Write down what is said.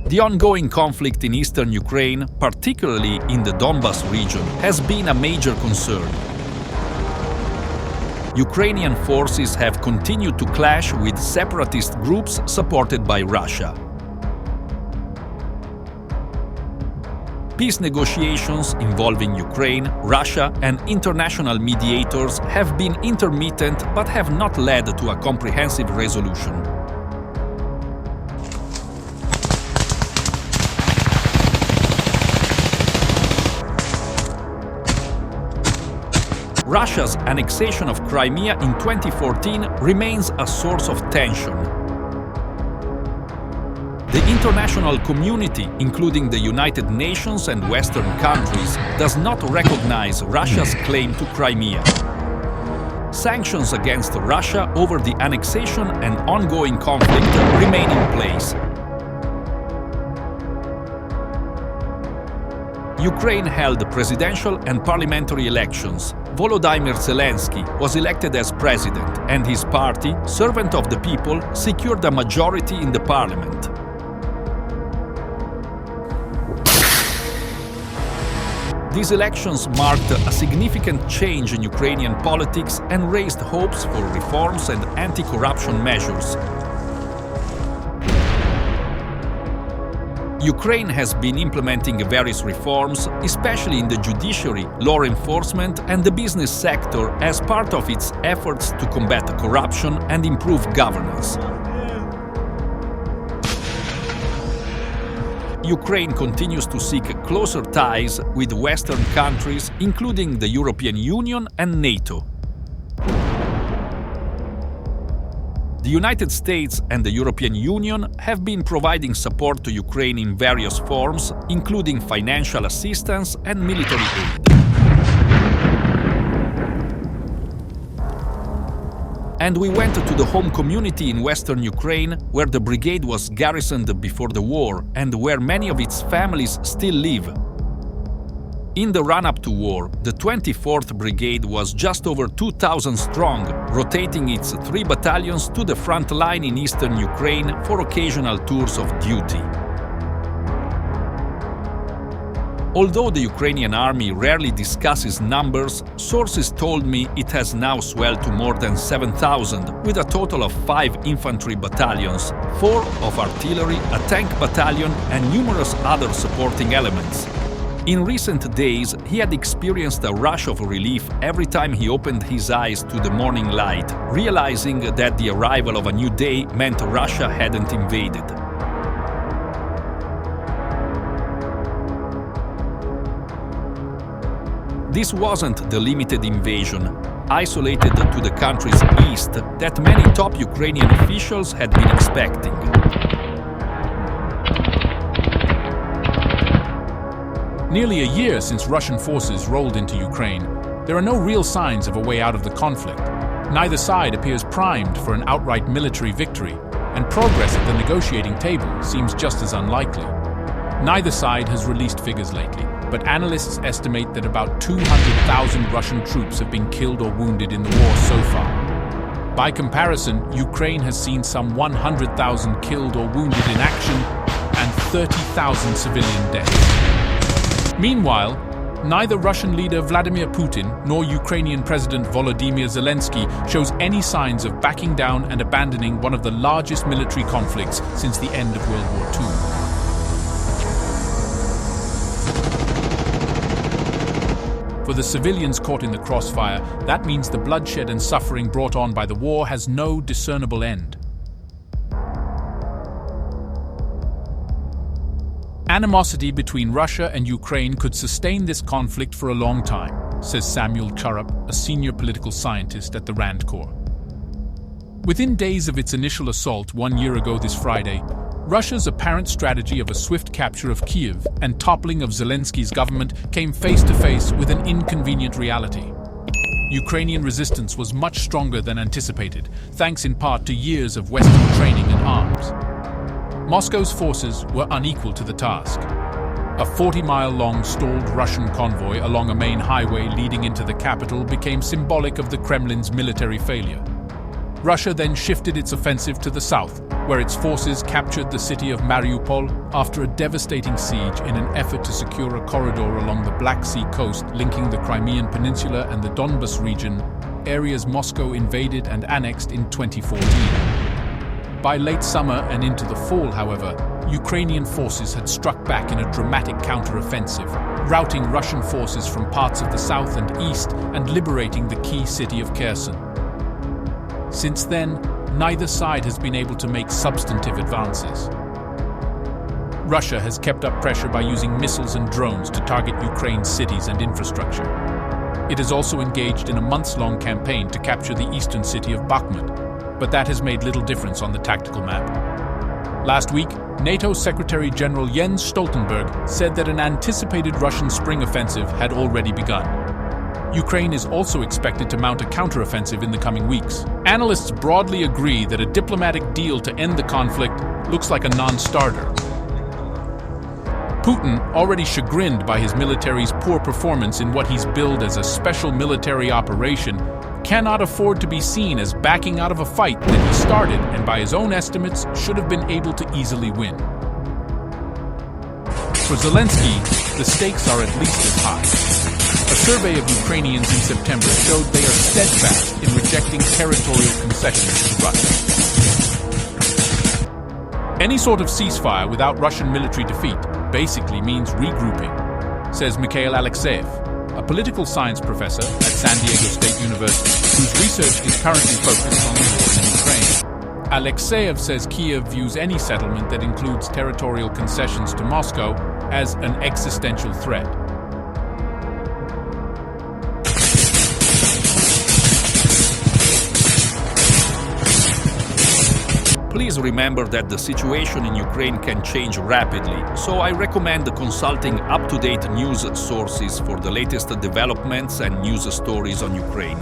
The ongoing conflict in eastern Ukraine, particularly in the Donbas region, has been a major concern. Ukrainian forces have continued to clash with separatist groups supported by Russia. Peace negotiations involving Ukraine, Russia, and international mediators have been intermittent but have not led to a comprehensive resolution. Russia's annexation of Crimea in 2014 remains a source of tension. The international community, including the United Nations and Western countries, does not recognize Russia's claim to Crimea. Sanctions against Russia over the annexation and ongoing conflict remain in place. Ukraine held presidential and parliamentary elections. Volodymyr Zelensky was elected as president, and his party, Servant of the People, secured a majority in the parliament. These elections marked a significant change in Ukrainian politics and raised hopes for reforms and anti-corruption measures. Ukraine has been implementing various reforms, especially in the judiciary, law enforcement and the business sector, as part of its efforts to combat corruption and improve governance. Ukraine continues to seek closer ties with Western countries, including the European Union and NATO. The United States and the European Union have been providing support to Ukraine in various forms, including financial assistance and military aid. And we went to the home community in western Ukraine, where the brigade was garrisoned before the war and where many of its families still live. In the run-up to war, the 24th Brigade was just over 2,000 strong, rotating its 3 battalions to the front line in eastern Ukraine for occasional tours of duty. Although the Ukrainian army rarely discusses numbers, sources told me it has now swelled to more than 7,000, with a total of 5 infantry battalions, 4 of artillery, a tank battalion, and numerous other supporting elements. In recent days, he had experienced a rush of relief every time he opened his eyes to the morning light, realizing that the arrival of a new day meant Russia hadn't invaded. This wasn't the limited invasion, isolated to the country's east, that many top Ukrainian officials had been expecting. Nearly a year since Russian forces rolled into Ukraine, there are no real signs of a way out of the conflict. Neither side appears primed for an outright military victory, and progress at the negotiating table seems just as unlikely. Neither side has released figures lately, but analysts estimate that about 200,000 Russian troops have been killed or wounded in the war so far. By comparison, Ukraine has seen some 100,000 killed or wounded in action and 30,000 civilian deaths. Meanwhile, neither Russian leader Vladimir Putin nor Ukrainian President Volodymyr Zelensky shows any signs of backing down and abandoning one of the largest military conflicts since the end of World War II. For the civilians caught in the crossfire, that means the bloodshed and suffering brought on by the war has no discernible end. Animosity between Russia and Ukraine could sustain this conflict for a long time, says Samuel Churup, a senior political scientist at the Rand Corps. Within days of its initial assault 1 year ago this Friday, Russia's apparent strategy of a swift capture of Kyiv and toppling of Zelensky's government came face to face with an inconvenient reality. Ukrainian resistance was much stronger than anticipated, thanks in part to years of Western training and arms. Moscow's forces were unequal to the task. A 40-mile-long stalled Russian convoy along a main highway leading into the capital became symbolic of the Kremlin's military failure. Russia then shifted its offensive to the south, where its forces captured the city of Mariupol after a devastating siege in an effort to secure a corridor along the Black Sea coast linking the Crimean Peninsula and the Donbas region, areas Moscow invaded and annexed in 2014. By late summer and into the fall, however, Ukrainian forces had struck back in a dramatic counteroffensive, routing Russian forces from parts of the south and east and liberating the key city of Kherson. Since then, neither side has been able to make substantive advances. Russia has kept up pressure by using missiles and drones to target Ukraine's cities and infrastructure. It has also engaged in a months-long campaign to capture the eastern city of Bakhmut, but that has made little difference on the tactical map. Last week, NATO Secretary General Jens Stoltenberg said that an anticipated Russian spring offensive had already begun. Ukraine is also expected to mount a counteroffensive in the coming weeks. Analysts broadly agree that a diplomatic deal to end the conflict looks like a non-starter. Putin, already chagrined by his military's poor performance in what he's billed as a special military operation, cannot afford to be seen as backing out of a fight that he started and by his own estimates should have been able to easily win. For Zelensky, the stakes are at least as high. A survey of Ukrainians in September showed they are steadfast in rejecting territorial concessions to Russia. Any sort of ceasefire without Russian military defeat basically means regrouping, says Mikhail Alexeyev, a political science professor at San Diego State University, whose research is currently focused on the war in Ukraine. Alexeyev says Kiev views any settlement that includes territorial concessions to Moscow as an existential threat. Please remember that the situation in Ukraine can change rapidly, so I recommend consulting up-to-date news sources for the latest developments and news stories on Ukraine.